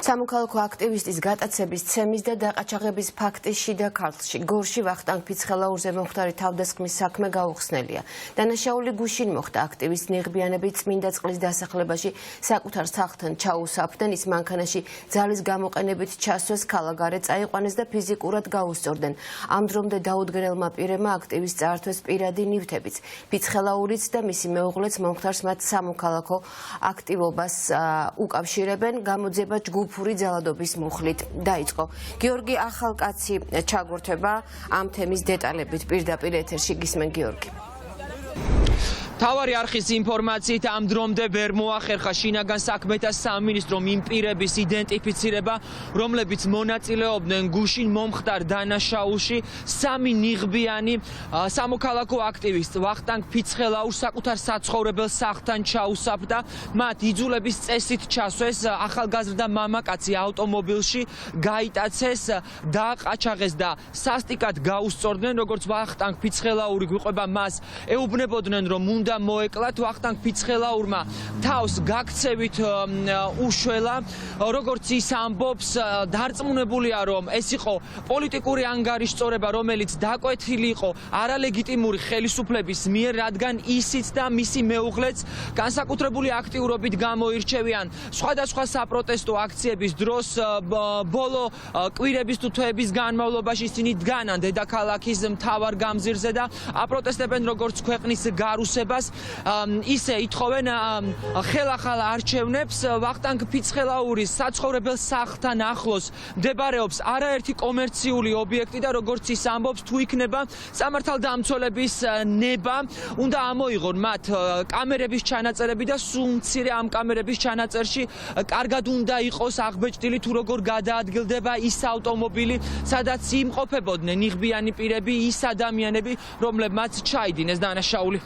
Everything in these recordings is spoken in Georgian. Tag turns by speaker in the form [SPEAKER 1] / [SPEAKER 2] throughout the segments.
[SPEAKER 1] სამოქალაქო აქტივისტის გატაცების, ცემის და დაყაჩაღების ფაქტის შიდა ქართლში გორში ვახტანგ ფიცხელაურზე მომხდარი თავდასხმის საქმე გაუხსნელია. დანაშაული გუშინ მოხდა აქტივისტ ნიღბიანები წმინდა წყლის დასახლებაში საკუთარ სახლთან ჩაუსაფრდნენ, ის მანქანაში ძალის გამოყენებით ჩასვეს ქალაგარეთ წაიყვანეს და ფიზიკურად გაუსწორდნენ. ამ დრომდე დაუდგენელმა პირებმა აქტივისტს წაართვეს პირადი ნივთებიც. ფიცხელაურიც და მისი მეუღლეც მომხდარს მათ სამოქალაქო აქტივობას უკავშირებენ. გამოძიება ჯგუფური ძალადობის მუხლით დაიწყო. გიორგი ახალკაცი ჩაგორთება ამ თემის დეტალებით პირდაპირ ეთერში გისმენ გიორგი.
[SPEAKER 2] თავარი არხის ინფორმაციით ამ დრომდე ვერ მოახერხა შინაგან საქმეთა სამინისტრომ იმ პირების იდენტიფიცირება, რომლებიც მონაწილეობდნენ გუშინ მომხდარ დანაშაულში. სამი ნიღბიანი სამოქალაქო აქტივისტ ვახტანგ ფიცხელაურს საკუთარ საცხოვრებელ სახლთან ჩაუსაფრდა. მათ იძულების წესით ჩასვეს ახალგაზრდა მამაკაცი ავტომობილში, გაიტაცეს, დააყაჩაღეს და სასტიკად გაუსწორდნენ. როგორც ვახტანგ ფიცხელაური გვიყვება, მას ეუბნებოდნენ, რომ უნდა მოეკლათ. ვახტანგ ფიცხელაურმა თავს გაქცევით უშველა. როგორც ის ამბობს, დარწმუნებულია, რომ ეს იყო პოლიტიკური ანგარიშწორება, რომელიც დაკვეთილი იყო არალეგიტიმური ხელისუფლების მიერ, რადგან ისიც და მისი მეუღლეც განსაკუთრებული აქტიურობით გამოირჩევიან სხვადასხვა საპროტესტო აქციების დროს. ბოლო კვირების თუ თვეების განმავლობაში ისინი დგანან დედაქალაქის მთავარ გამზირზე და აპროტესტებენ როგორც ქვეყნის გარუსებას, ისე ითხოვენ ხელახალ არჩევნებს. ვახტანგ ფიცხელაურის საცხოვრებელ სახლთან ახლოს მდებარეობს არაერთი კომერციული ობიექტი და როგორც ის ამბობს, თუ იქნება სამართალდამცველების ნება, უნდა ამოიღონ მათ კამერების ჩანაწერები და სულ მცირე ამ კამერების ჩანაწერში კარგად უნდა იყოს აღბეჭდილი, თუ როგორ გადაადგილდება ის ავტომობილი, სადაც იმყოფებოდნენ ნიღბიანი პირები, ის ადამიანები, რომლებმაც ჩაიდინეს დანაშაული.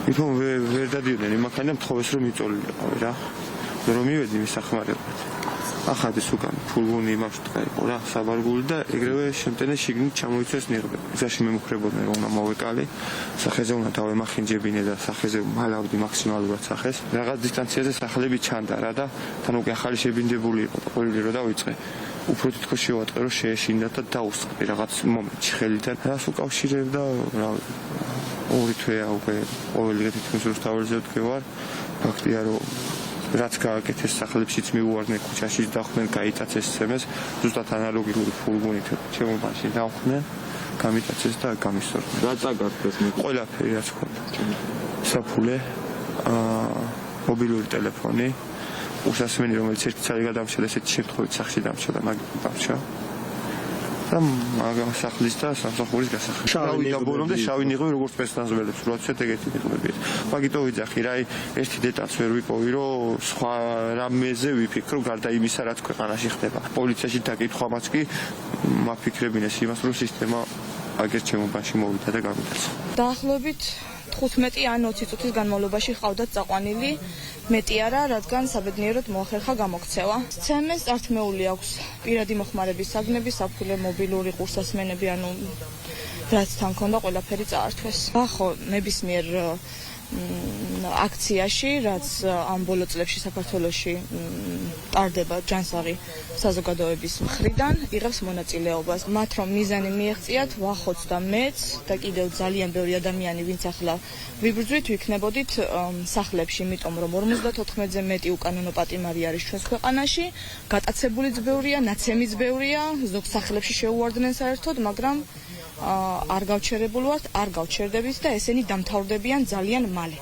[SPEAKER 3] Ითომ ვერ დადიოდნენ იმაქან და მთხოვეს რომ იწოლილიყავი რა. რომ მივედი მისახმარებლად. ახადის უკან ფულგუნი იმავშტყა იყო რა, საბარგული და ეგრევე შემტენე შიგნით ჩამოიცვეს ნიღბები. გზაში მემუქრებოდნენ რომ უნდა მოვეკალი, სახეზე უნდა დავემახინჯებინე და სახეზე მალავდი მაქსიმალურად სახეს. რაღაც დისტანციაზე სახლები ჩანდა რა და თან უკვე ახალი შებინდებული იყო და ყოველი რო დავიწყე. უფრო თითქოს შევატყე რომ შეეშინდა და დაუსწრე რაღაც მომენტში ხელიდან. რას უკავშირებდა რა ორი თვეა უკვე ყოველი თითქმის რუსთაველზე ვდგევარ. ფაქტია რომ რაც გააკეთეს სახლებშიც მიუვარდნენ, ქუჩაშიც დახვდნენ, გაიტაცეს ცემეს, ზუსტად ანალოგიური ფულგუნით ჩემო მაშინ დავხვდნენ, გამიტაცეს და გამისწორდნენ.
[SPEAKER 4] რა წაგართეს მე?
[SPEAKER 3] ყველაფერი რაც ჰქონდა. საფულე, მობილური ტელეფონი, უსასმენი, რომელიც ერთი წელი გადამშა და ესეთი შემთხვევით სახლში დამშა და მაგით დამშა. და მაგას სახლის და სამსახურის გასახდით. შავი დაბოლომდე შავი ნიღბი როგორც პერსონაჟებს როაცეთ ეგეთი ნიღბებია. მაგიტო ვიძახი რა, ერთი დეტალს ვერ ვიპოვი, რომ სხვა რამეზე ვიფიქრო გარდა იმისა, რაც ქვეყანაში ხდება. პოლიციაში დაკითხვამაც კი მაფიქრებინეს იმას, რომ სისტემა აგერ ჩემობაში მოვიდა და გამიტაცა.
[SPEAKER 5] დაახლოებით 15 ან 20 წუთის განმავლობაში ყავდათ წაყვანილი, მეტი არა, რადგან საბედნიეროდ მოახერხა გამოქცევა. ცემეს წართმეული აქვს პირადი მოხმარების საგნები, საფულე, მობილური ყურსასმენები, ანუ რაც თან ქონდა ყველაფერი წაართვეს. ახო ნებისმიერ აქციაში, რაც ამ ბოლო წლებში საქართველოში ტარდება ჯანსაღი საზოგადოების მხრიდან, იღებს მონაწილეობას. მათ რომ მიზანი მიეღწიათ, ვახოც და მეც და კიდევ ძალიან ბევრი ადამიანი, ვინც ახლა ვიბრძვით, ვიქნებოდით სახლებში, იმიტომ რომ 54-ზე მეტი უკანონო პატიმარი არის ჩვენს ქვეყანაში, გატაცებულიც ბევრია, ნაცემიც ბევრია, ზოგ სახლებში შეუვარდნენ საერთოდ, მაგრამ არ გავჩერებულ ვართ, არ გავჩერდებით და ესენი დამთავრდებიან ძალიან მალე.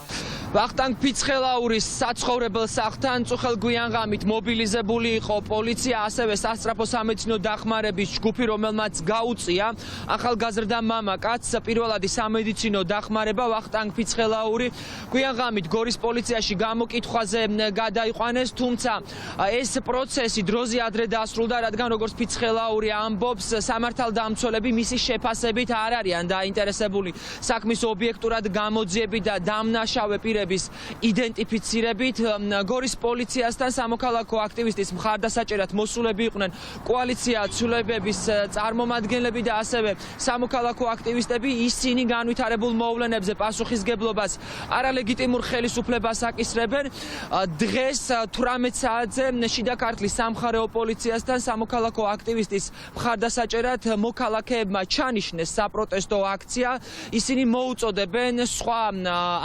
[SPEAKER 2] ვახტანგ ფიცხელაურის საცხოვრებელ სახლთან წუხელგვიან ღამით მობილიზებული იყო პოლიცია, ასევე სასწრაფო სამედიცინო დახმარების ჯგუფი, რომელმაც გაუწია ახალგაზრდა მამაკაცს პირველადი სამედიცინო დახმარება. ვახტანგ ფიცხელაური გვიან ღამით გორის პოლიციაში გამოკითხვაზე გადაიყვანეს, თუმცა ეს პროცესი დროზე ადრე დასრულდა, რადგან როგორც ფიცხელაური ამბობს, სამართალდამცველები მისი შეფასებით არ არიან დაინტერესებული საქმის ობიექტურად გამოძიებით და დამნაშავე პირების პირების იდენტიფიცირებით გორის პოლიციასთან სამოქალაქო აქტივისტის მხარდასაჭერად მოსულები იყვნენ კოალიცია ცვლილებების წარმომადგენლები და ასევე სამოქალაქო აქტივისტები. ისინი განვითარებულ მოვლენებზე პასუხისგებლობას არალეგიტიმურ ხელისუფლებას აკისრებენ. დღეს 18 საათზე შიდა ქართლის სამხარეო პოლიციასთან სამოქალაქო აქტივისტის მხარდასაჭერად მოქალაქეებმა ჩანიშნეს საპროტესტო აქცია. ისინი მოუწოდებენ სხვა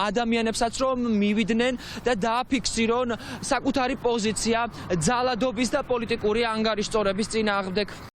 [SPEAKER 2] ადამიანებსაც რომ მივიდნენ და დააფიქსირონ საკუთარი პოზიცია ძალადობის და პოლიტიკური ანგარიშწორების წინააღმდეგ.